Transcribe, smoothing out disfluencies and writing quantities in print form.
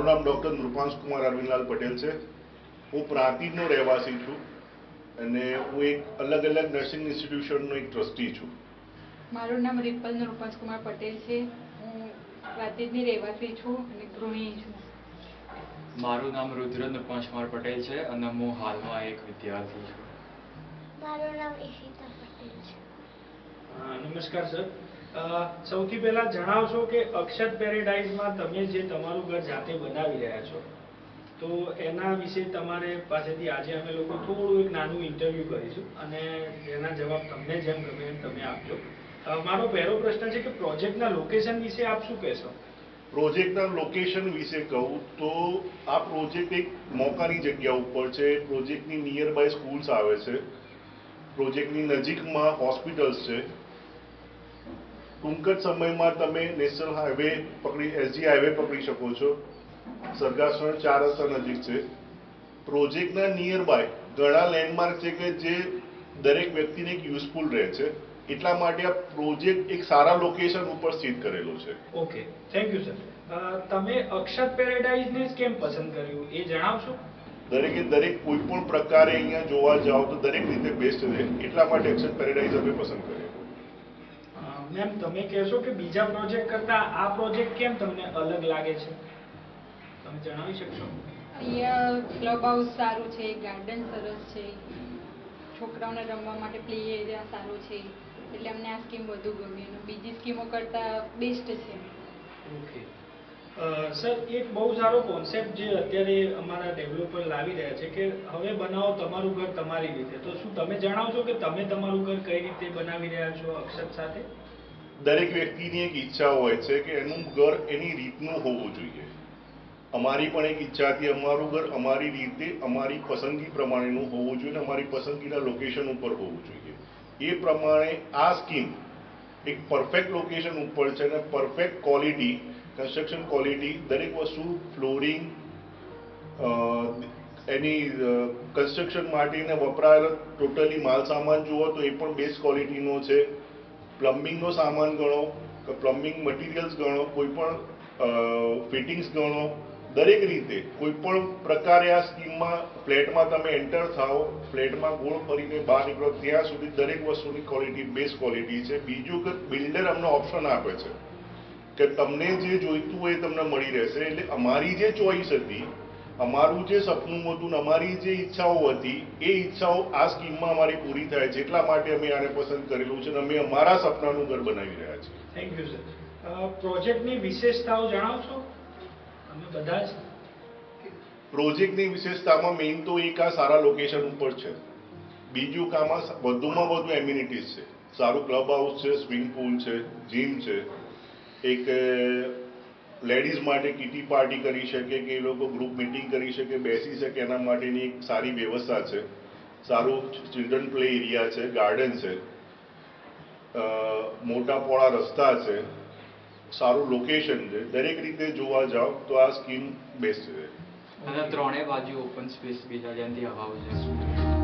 મારું નામ ડૉક્ટર નૃપાંશ કુમાર અરવિંદલાલ પટેલ છે. હું પ્રાંતિજનો રહેવાસી છું અને હું એક અલગ અલગ નર્સિંગ ઇન્સ્ટિટ્યુશનનો એક ટ્રસ્ટી છું. મારું નામ રિપલ નૃપાંશ કુમાર પટેલ છે. હું પ્રાંતિજની રહેવાસી છું અને ગૃહિણી છું. મારું નામ રુદ્ર નૃપાંશ કુમાર પટેલ છે અને હું હાલમાં એક વિદ્યાર્થી છું. મારું નામ ઈશિતા પટેલ છે. નમસ્કાર સર. સૌથી પહેલા જણાવશો કે અક્ષત પેરેડાઇઝમાં તમે જે તમારું ઘર જાતે બનાવી રહ્યા છો, તો એના વિશે તમારે પાસેથી આજે અમે લોકો થોડું એક નાનું ઇન્ટરવ્યૂ કરીશું અને એના જવાબ તમને જેમ ગમે એમ તમે આપજો. મારો પહેલો પ્રશ્ન છે કે પ્રોજેક્ટના લોકેશન વિશે આપ શું કહેશો? પ્રોજેક્ટના લોકેશન વિશે કહું તો આ પ્રોજેક્ટ એક મોકાની જગ્યા ઉપર છે. પ્રોજેક્ટની નિયર બાય સ્કૂલ્સ આવે છે. પ્રોજેક્ટની નજીકમાં હોસ્પિટલ્સ છે. ટૂંક જ સમયમાં તમે નેશનલ હાઈવે એસજી હાઈવે પકડી શકો છો. સરગાસણ 4 રસ્તા નજીક છે. પ્રોજેક્ટના નિયર બાય ઘણા લેન્ડમાર્ક છે કે જે દરેક વ્યક્તિને એક યુઝફુલ રહે છે. એટલા માટે આ પ્રોજેક્ટ એક સારા લોકેશન ઉપર સ્થિત કરેલો છે. Okay, thank you sir. તમે અક્ષત પેરેડાઇઝને જ કેમ પસંદ કર્યું એ જણાવશો? દરેકે દરેક કોઈ પણ પ્રકારે અહીંયા જોવા જાઓ તો દરેક રીતે બેસ્ટ છે. એટલા માટે અક્ષત પેરેડાઇઝ અમે પસંદ કર્યો. મેમ, તમે કહેશો કે બીજા પ્રોજેક્ટ કરતાં આ પ્રોજેક્ટ કેમ તમને અલગ લાગે છે? તમે જણાવી શકશો? અહીંયા ક્લબ હાઉસ સારું છે, ગાર્ડન સરસ છે, છોકરાઓને રમવા માટે પ્લે એરિયા સારો છે, એટલે અમને આ સ્કીમ વધુ ગમી અને બીજી સ્કીમો કરતાં બેસ્ટ છે. ઓકે સર, એક બહુ સારો કોન્સેપ્ટ જે અત્યારે અમારા ડેવલપર લાવી રહ્યા છે કે હવે બનાવો તમારું ઘર તમારી રીતે, તો શું તમે જણાવશો કે તમે તમારું ઘર કઈ રીતે બનાવી રહ્યા છો અક્ષત સાથે? દરેક વ્યક્તિની એક ઈચ્છા હોય છે કે એનું ઘર એની રીતનું હોવું જોઈએ. અમારી પણ એક ઈચ્છા હતી અમારું ઘર અમારી રીતે અમારી પસંદગી પ્રમાણેનું હોવું જોઈએ, અમારી પસંદગીના લોકેશન ઉપર હોવું જોઈએ. એ પ્રમાણે આ સ્કીમ એક પરફેક્ટ લોકેશન ઉપર છે અને પરફેક્ટ ક્વોલિટી, કન્સ્ટ્રક્શન ક્વોલિટી, દરેક વસ્તુ ફ્લોરિંગ, એની કન્સ્ટ્રક્શન માટેને વપરાયેલો ટોટલી માલ સામાન જુઓ તો એ પણ બેસ્ટ ક્વોલિટીનો છે. પ્લમ્બિંગનો સામાન ગણો, પ્લમ્બિંગ મટીરિયલ્સ ગણો, કોઈ પણ ફિટિંગ્સ ગણો, દરેક રીતે કોઈ પણ પ્રકારે આ સ્કીમમાં ફ્લેટમાં તમે એન્ટર થાઓ, ફ્લેટમાં ગોળ ફરીને બહાર નીકળો ત્યાં સુધી દરેક વસ્તુની ક્વોલિટી બેસ્ટ ક્વોલિટી છે. બીજું કે બિલ્ડર અમને ઓપ્શન આપે છે કે તમને જે જોઈતું હોય એ તમને મળી રહેશે. એટલે અમારી જે ચોઈસ હતી, અમારું જે સપનું હતું, અમારી જે ઈચ્છાઓ હતી, એ ઈચ્છાઓ આ સ્કીમમાં અમારી પૂરી થાય છે. એટલા માટે અમે આને પસંદ કરેલું છે અને અમે અમારા સપનાનું ઘર બનાવી રહ્યા છીએ. Thank you sir. પ્રોજેક્ટની વિશેષતાઓ જણાવશો? અમે બધા જ પ્રોજેક્ટની વિશેષતામાં મેઇન તો એક આ સારા લોકેશન ઉપર છે. બીજું કે આમાં વધુમાં વધુ એમ્યુનિટીઝ છે. સારું ક્લબ હાઉસ છે, સ્વિમિંગ પુલ છે, જીમ છે, એક લેડીઝ માટે કિટી પાર્ટી કરી શકે કે એ લોકો ગ્રુપ મિટિંગ કરી શકે, બેસી શકે, એના માટેની એક સારી વ્યવસ્થા છે. સારું ચિલ્ડ્રન પ્લે એરિયા છે, ગાર્ડન છે, મોટા પોળા રસ્તા છે, સારું લોકેશન છે. દરેક રીતે જોવા જાઓ તો આ સ્કીમ બેસ્ટ છે. અને ત્રણેય બાજુ ઓપન સ્પેસ બીજા જેનાથી હવા ઉજે.